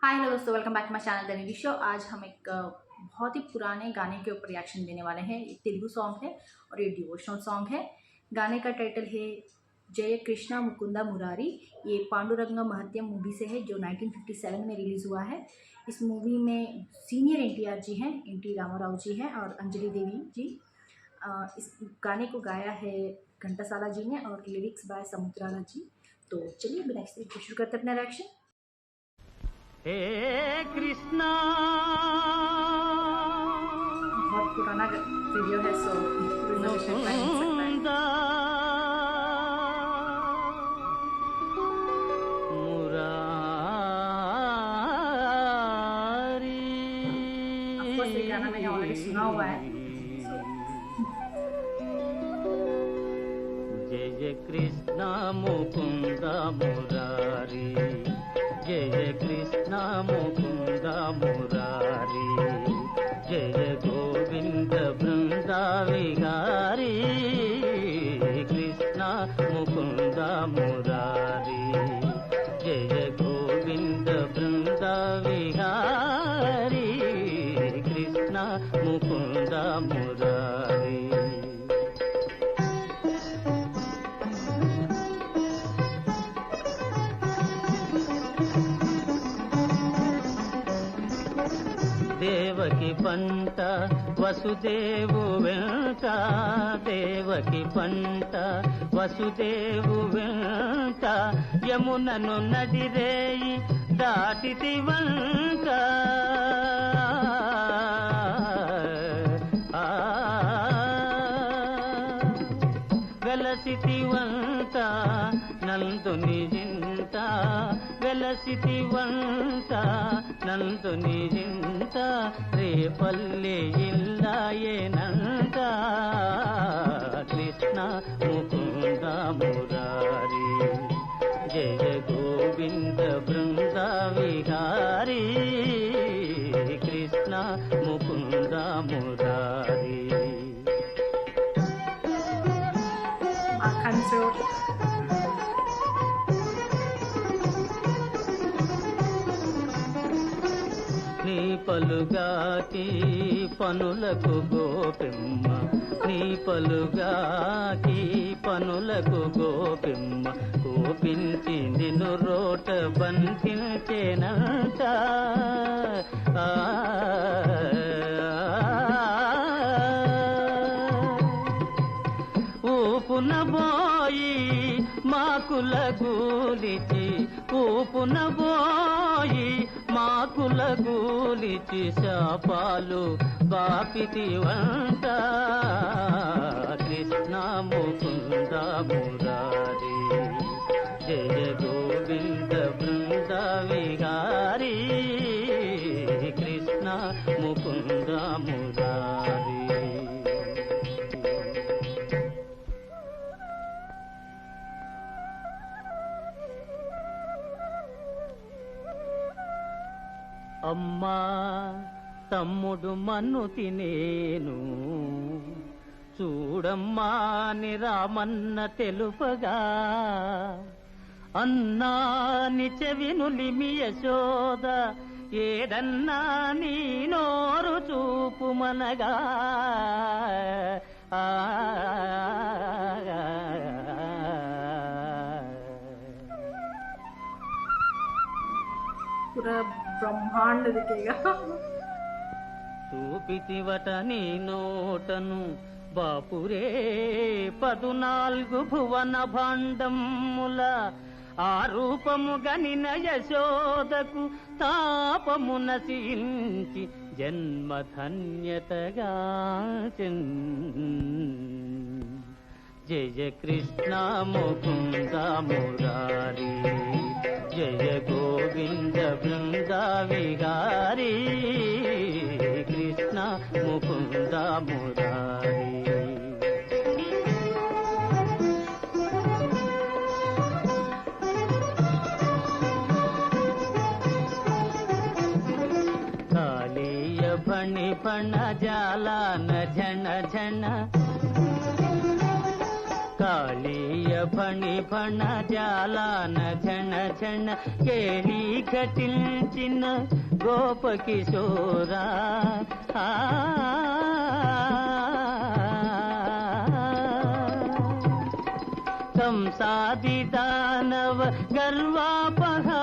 हाय hello दोस्तों, welcome back to my channel the Nidhi show. आज हम एक बहुत ही पुराने गाने के ऊपर रिएक्शन देने वाले हैं। ये तेलुगु सॉन्ग है और ये डिवोशनल सॉन्ग है। गाने का टाइटल है जय कृष्णा मुकुंदा मुरारी। ये पांडुरंग महत्यम मूवी से है जो 1957 में रिलीज़ हुआ है। इस मूवी में सीनियर एनटीआर जी हैं, एनटी रामाराव जी हैं और अंजलि देवी जी। इस गाने को गाया है घंटासाला जी ने और लिरिक्स बाय समुद्राला जी। तो चलिए बिना किसी देरी के शुरू करते हैं अपना रिएक्शन। हे कृष्णा बहुत पुराना वीडियो है, सो रिजर्वेशन टाइम हो सकता है। मुरारी ऑफ कोर्स ये गाना मैंने ऑलरेडी सुना हुआ है। जय जय कृष्णा मुकुंदा मुरारी, जय कृष्ण मुकुंद मुरारी, जय गोविंद बृंदा विहारी। कृष्ण मुकुंद मुरारी, जय गोविंद बृंदा विहारी। कृष्ण मुकुंद मुरारी। దేవకి పంట వసుదేవు వెంట, దేవకి పంట వసుదేవు వెంట, యమునను నడిరేయి దాటితి వంట। వెలసితి వంట నందుని జింత, వెలసితి వంట నందుని జింత, రేపల్లె ఇల్లాయేనంట। కృష్ణ ముకుంద మురారి, జయ గోవింద బృంద విహారీ। కృష్ణ ముకుంద మురారి। నీ పలుగాకి పనులకు గోపిమ్మ, నీ పలుగాకి పనులకు గోపిమ్మ, కోపించి నిన్ను రోట బంధించేనంట। ఊపున బోయి మాకుల గూలిచి, ఊపున బోయి మాకుల గూలిచి, శాపాలు బాపితి వంట। కృష్ణ ముకుంద మురారి, జయ గోవింద బృంద విహారీ। కృష్ణ ముకుంద మురారి। అమ్మా తమ్ముడు మన్ను తినేను, చూడమ్మా అని రామన్న తెలుపగా, అన్నా ని చెవినులిమి యశోద, ఏదన్నా నీ నోరు చూపుమనగా। पूरा ब्रह्मांड दिखेगा। చూపితివట నీ నోటను బాపురే 14 భువన భాండముల, ఆ రూపము గనిన యశోదకు తాపము నశించి జన్మధన్యతగా। జయ కృష్ణ ముకుంద మురారి, జయ గోవింద బృంద విహారీ। కృష్ణ ముకుంద మురారి। కాళీయ ఫణి ఫణ జాలాన ఝణ ఝణ, కాళీయ ఫణి ఫణ జాలాన ఝణ ఝణ కేళి ఘటించిన గోపకిశోరా కంసాది దానవ గర్వాపహార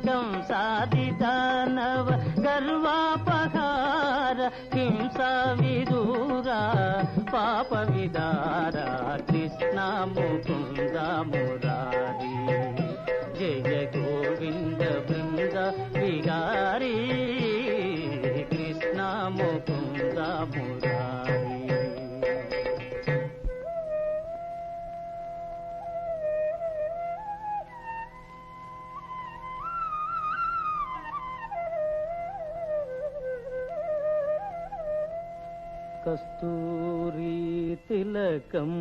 కంసాది దానవ గర్వాపహార హింసా విదూరా పాప విదార కృష్ణ ముకుంద మురారి జయ గోవింద బృంద విహారీ కృష్ణ ముకుంద మురారి. కస్తూరీ తిలకం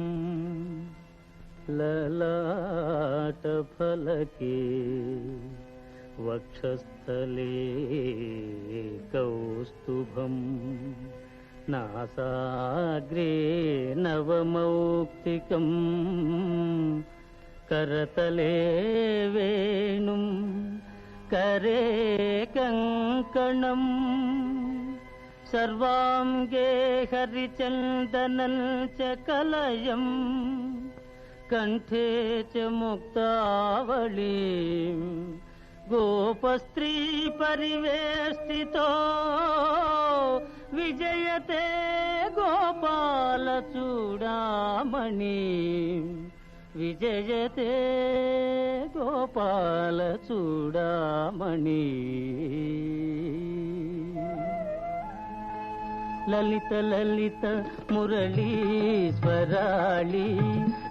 లలాట ఫలకే వక్షస్థలే కౌస్తుభం నాసాగ్రే నవమౌక్తికం కరతలే వేణుం కరే కంకణం సర్వాంగే హరిచందనం చ కలయం కంఠే చ ముక్తావళీం గోపస్త్రీ పరివేష్టితో విజయతే గోపాల చూడామణి విజయతే గోపాల చూడామణి. లలిత లలిత మురళీశ్వరాళి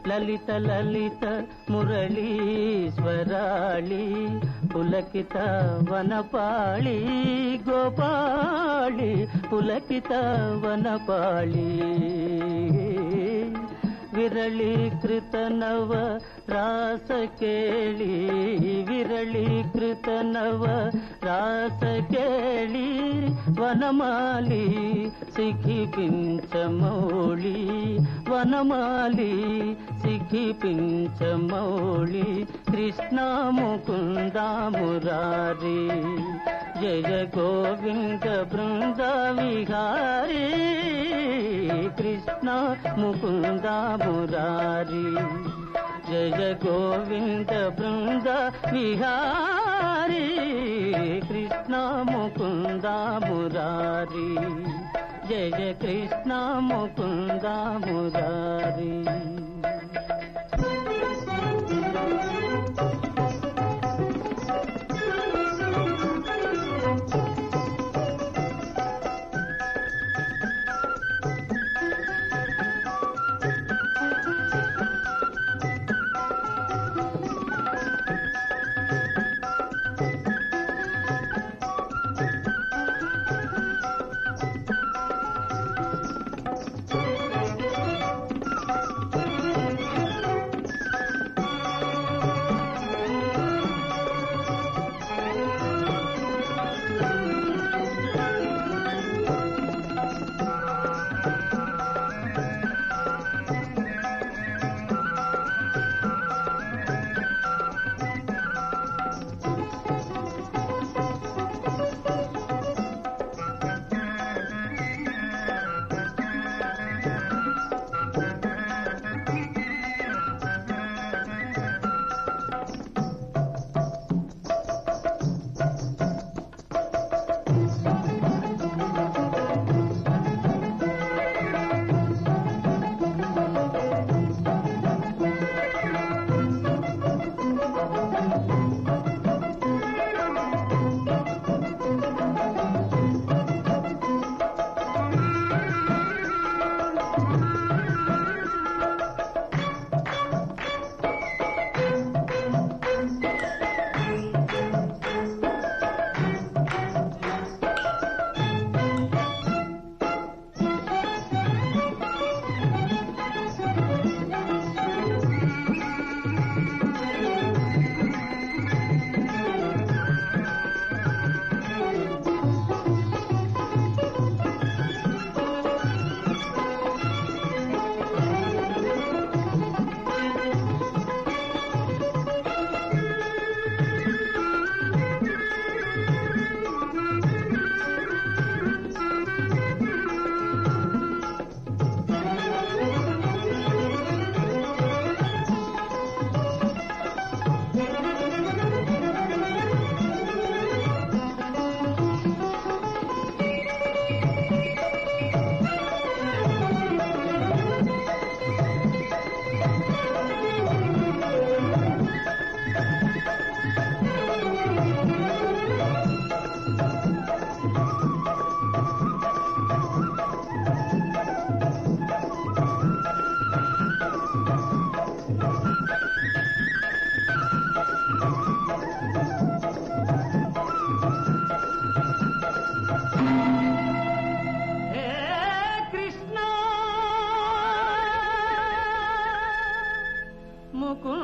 లలిత లలిత మురళీశ్వరాళి పులకిత వనపాళి గోపాళి పులకిత వనపాళి విరళీకృత నవ రాసకేళి విరళీకృత నవ రాసకేళి వనమాలి సిఖిపించమౌళి వనమాలి సిఖిపించమౌళి కృష్ణ ముకుంద మురారి జయ గోవింద బృంద విహారీ కృష్ణ ముకుంద మురారి జయ గోవింద బృంద విహారీ కృష్ణ ముకుంద మురారి జయ కృష్ణ ముకుంద మురారి.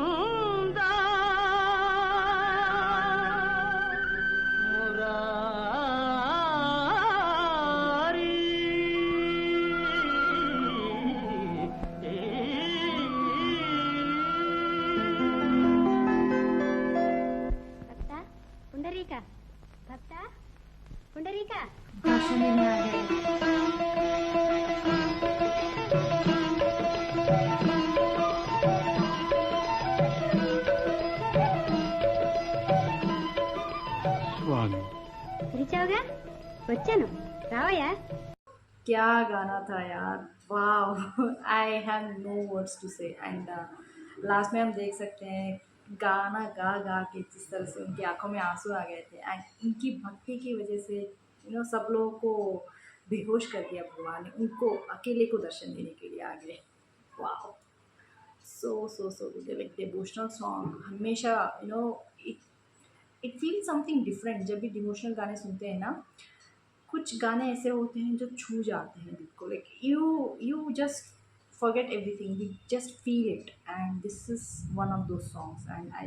ముకుంద మురారి भक्ता पुंडरीका भक्ता पुंडरीका भाषण देने आ गए। స్వామి పిలిచావుగా వచ్చాను రావయ్యా क्या गाना था यार, वाह। I have no words to say. And last में हम देख सकते हैं गाना गा गा के जिस तरह से उनकी आंखों में आंसू आ गए थे, एंड इनकी भक्ति की वजह से सब लोगों को बेहोश कर दिया भगवान ने, उनको अकेले को दर्शन देने के लिए आ गए। वाह, so so so good. Like devotional song हमेशा it it feel something different. जब भी डिवोशनल गाने सुनते हैं ना, कुछ गाने ऐसे होते हैं जो छू जाते हैं दिल को। Like you just forget everything, you just feel it, and this is one of those songs, and I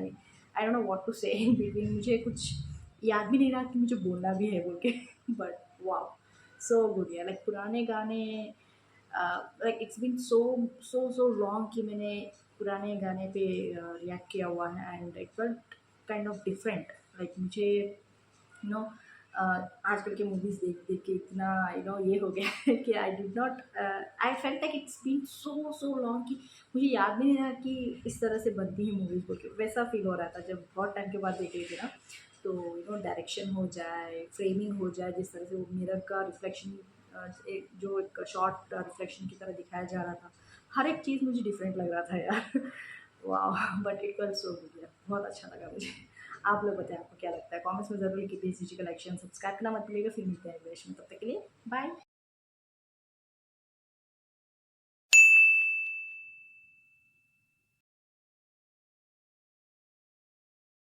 don't know what to say in between। मुझे कुछ याद भी नहीं रहा कि मुझे बोलना भी है बोल के, बट वाओ, सो गुड यार। लाइक पुराने गाने, like it's been so long कि मैंने पुराने गाने पे रिएक्ट किया हुआ है, and it felt kind of different. Like मुझे आजकल के मूवीज़ देख देख के इतना ये हो गया है कि I did not, I felt like it's been so long कि मुझे याद भी नहीं रहा कि इस तरह से बनती है मूवीज़ बोल के। वैसा फील हो रहा था जब बहुत टाइम के बाद देख रही थी ना। तो डायरेक्शन हो जाए, फ्रेमिंग हो जाए, जिस तरह से वो मिरर का रिफ्लेक्शन, एक शॉर्ट रिफ्लेक्शन की तरह दिखाया जा रहा था, हर एक चीज़ मुझे डिफरेंट लग रहा था यार। वाह, but it was so good यार, बहुत अच्छा लगा मुझे। आप लोग बताएं आपको क्या लगता है, कमेंट्स में ज़रूर लिखिए। प्लीज़ कीजिए लाइक, शेयर, सब्सक्राइब करना मत भूलिएगा। फिर मिलते हैं अगले विषय में, तब तक के लिए बाय।